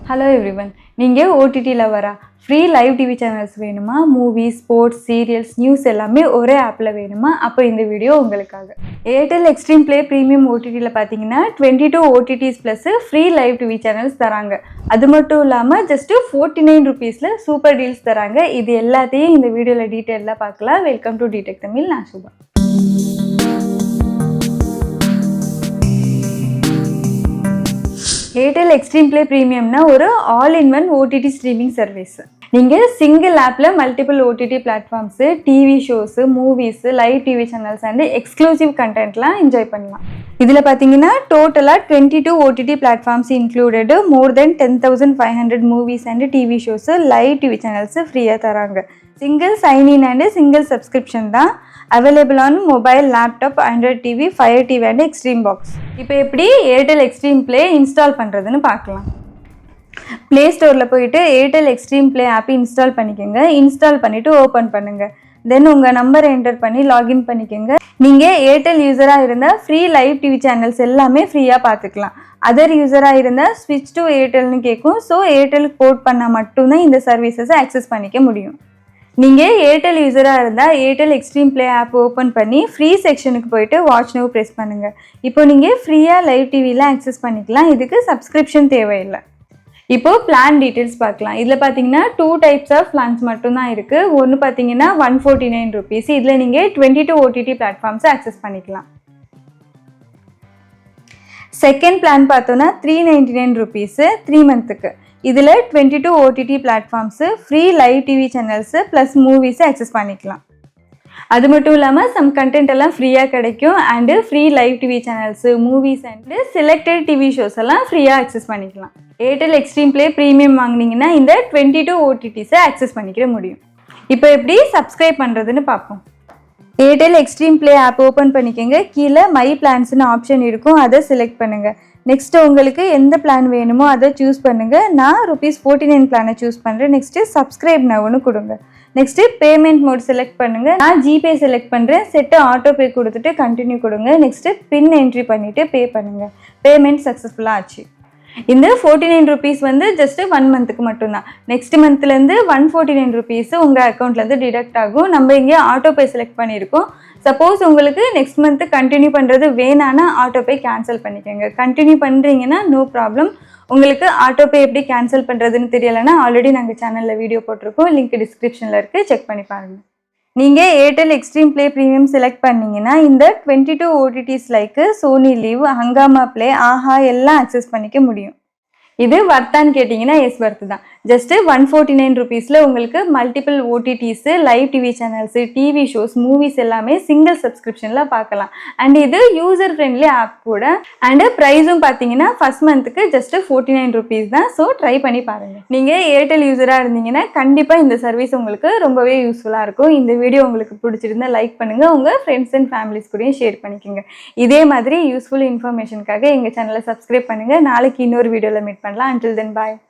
Hello everyone. நீங்கள் OTT லவரா? Free live TV channels வேணுமா? மூவிஸ், ஸ்போர்ட்ஸ், சீரியல்ஸ், நியூஸ் எல்லாமே ஒரே ஆப்பில் வேணுமா? அப்போ இந்த வீடியோ உங்களுக்காக. ஏர்டெல் எக்ஸ்ட்ரீம் ப்ளே ப்ரீமியம் ஓடிடியில் பார்த்தீங்கன்னா 22 OTTs plus free live TV channels தராங்க. அது மட்டும் இல்லாமல் ஜஸ்ட்டு 49 rupeesல சூப்பர் டீல்ஸ் தராங்க. இது எல்லாத்தையும் இந்த வீடியோவில் டீட்டெயிலாக பார்க்கலாம். Welcome to Dtech Tamil. நான் சுபா. ஏர்டெல் எக்ஸ்ட்ரீம் ப்ளே ப்ரீமியம்னா ஒரு all in one OTT streaming service. நீங்கள் சிங்கிள் ஆப்பில் multiple OTT platforms, TV shows, movies, live TV channels and exclusive கண்டென்ட்லாம் என்ஜாய் பண்ணலாம். இதில் பார்த்தீங்கன்னா டோட்டலாக 22 OTT platforms included, more than 10,500 movies and TV shows, live TV channels ஃப்ரீயாக தராங்க. Single sign in and single subscription தான். Available on mobile, laptop, Android TV, fire TV and extreme box. இப்போ எப்படி ஏர்டெல் எக்ஸ்ட்ரீம் ப்ளே இன்ஸ்டால் பண்ணுறதுன்னு பார்க்கலாம். Play ஸ்டோரில் போயிட்டு Airtel Xstream play app install பண்ணிக்கோங்க. இன்ஸ்டால் பண்ணிவிட்டு ஓப்பன் பண்ணுங்கள். தென் உங்கள் நம்பரை என்டர் பண்ணி லாகின் பண்ணிக்கோங்க. நீங்கள் ஏர்டெல் யூஸராக இருந்தால் ஃப்ரீ லைவ் டிவி சேனல்ஸ் எல்லாமே ஃப்ரீயாக பார்த்துக்கலாம். அதர் யூஸராக இருந்தால் ஸ்விட்ச் டு ஏர்டெல்னு கேட்கும். ஸோ ஏர்டெலுக்கு போர்ட் பண்ணால் மட்டும்தான் இந்த சர்வீசஸை ஆக்சஸ் பண்ணிக்க முடியும். நீங்கள் ஏர்டெல் யூஸராக இருந்தால் Airtel Xstream play app open பண்ணி ஃப்ரீ செக்ஷனுக்கு போய்ட்டு வாட்ச் நவ் ப்ரெஸ் பண்ணுங்கள். இப்போ நீங்கள் ஃப்ரீயாக லைவ் டிவியில் ஆக்சஸ் பண்ணிக்கலாம். இதுக்கு சப்ஸ்கிரிப்ஷன் தேவையில்லை. இப்போது பிளான் டீட்டெயில்ஸ் பார்க்கலாம். இதில் பார்த்தீங்கன்னா 2 டைப்ஸ் ஆஃப் பிளான்ஸ் மட்டும்தான் இருக்குது. ஒன்று பார்த்தீங்கன்னா 149 rupees. இதில் நீங்கள் 22 ஓடிடி பிளாட்ஃபார்ம்ஸை ஆக்சஸ் பண்ணிக்கலாம். செகண்ட் பிளான் பார்த்தோன்னா 399 rupees 3 months. இதில் 22 OTT platforms, free live TV channels plus மூவிஸை ஆக்சஸ் பண்ணிக்கலாம். அது மட்டும் இல்லாமல் சம் கண்டென்ட் எல்லாம் ஃப்ரீயாக கிடைக்கும். And free live TV channels, movies and selected TV shows எல்லாம் ஃப்ரீயாக ஆக்சஸ் பண்ணிக்கலாம். ஏர்டெல் எக்ஸ்ட்ரீம் ப்ளே ப்ரீமியம் வாங்கினீங்கன்னா இந்த 22 ஓடிடிஸை ஆக்சஸ் பண்ணிக்கிற முடியும். இப்போ எப்படி சப்ஸ்கிரைப் பண்ணுறதுன்னு பார்ப்போம். Airtel Xstream play app open பண்ணிக்கோங்க. கீழே மை பிளான்ஸ்னு ஆப்ஷன் இருக்கும், அதை செலக்ட் பண்ணுங்கள். நெக்ஸ்ட்டு உங்களுக்கு எந்த பிளான் வேணுமோ அதை சூஸ் பண்ணுங்கள். நான் ₹49 பிளானை சூஸ் பண்ணுறேன். நெக்ஸ்ட்டு சப்ஸ்கிரைப் நவ்னு கொடுங்க. நெக்ஸ்ட்டு பேமெண்ட் மோட் செலக்ட் பண்ணுங்கள். நான் ஜிபே செலக்ட் பண்ணுறேன். செட்டு ஆட்டோ பே கொடுத்துட்டு கண்டினியூ கொடுங்க. நெக்ஸ்ட்டு பின் என்ட்ரி பண்ணிவிட்டு பே பண்ணுங்கள். பேமெண்ட் சக்ஸஸ்ஃபுல்லாக ஆச்சு. இந்த 49 rupees வந்து ஜஸ்ட்டு 1 monthக்கு மட்டும்தான். நெக்ஸ்ட் மந்த்லேருந்து 149 rupees உங்கள் அக்கௌண்ட்லேருந்து டிடக்ட் ஆகும். நம்ம இங்கே ஆட்டோ பே செலக்ட் பண்ணியிருக்கோம். சப்போஸ் உங்களுக்கு நெக்ஸ்ட் மந்த்து கண்டினியூ பண்ணுறது வேணான்னா ஆட்டோ பே கேன்சல் பண்ணிக்கோங்க. கண்டினியூ பண்ணுறீங்கன்னா நோ ப்ராப்ளம். உங்களுக்கு ஆட்டோ பே எப்படி கேன்சல் பண்ணுறதுன்னு தெரியலைன்னா ஆல்ரெடி நாங்கள் சேனலில் வீடியோ போட்டிருக்கோம். லிங்க் டிஸ்கிரிப்ஷனில் இருக்குது, செக் பண்ணி பாருங்கள். நீங்கள் Airtel Xstream play premium select பண்ணிங்கன்னா இந்த 22 OTTs like Sony Liv, Hungama play, Aha எல்லாம் ஆக்சஸ் பண்ணிக்க முடியும். இது வர்த்தான்னு கேட்டிங்கன்னா எஸ் வர்த்து தான். ஜஸ்ட்டு 149 rupeesல உங்களுக்கு multiple OTTs, live TV channels, TV shows, movies எல்லாமே சிங்கிள் சப்ஸ்கிரிப்ஷனில் பார்க்கலாம். அண்ட் இது யூசர் ஃப்ரெண்ட்லி ஆப் கூட. அண்டு ப்ரைஸும் பார்த்தீங்கன்னா ஃபர்ஸ்ட் மந்த்துக்கு ஜஸ்ட்டு 49 rupees தான். ஸோ ட்ரை பண்ணி பாருங்கள். நீங்கள் ஏர்டெல் யூஸராக இருந்தீங்கன்னா கண்டிப்பாக இந்த சர்வீஸ் உங்களுக்கு ரொம்பவே யூஸ்ஃபுல்லாக இருக்கும். இந்த வீடியோ உங்களுக்கு பிடிச்சிருந்தா லைக் பண்ணுங்கள். உங்கள் ஃப்ரெண்ட்ஸ் அண்ட் ஃபேமிலிஸ் கூடயும் ஷேர் பண்ணிக்கோங்க. இதே மாதிரி யூஸ்ஃபுல் இன்ஃபர்மேஷனுக்காக எங்கள் சேனலை சப்ஸ்கிரைப் பண்ணுங்கள். நாளைக்கு இன்னொரு வீடியோவில் மீட் பண்ணலாம். Until then, bye.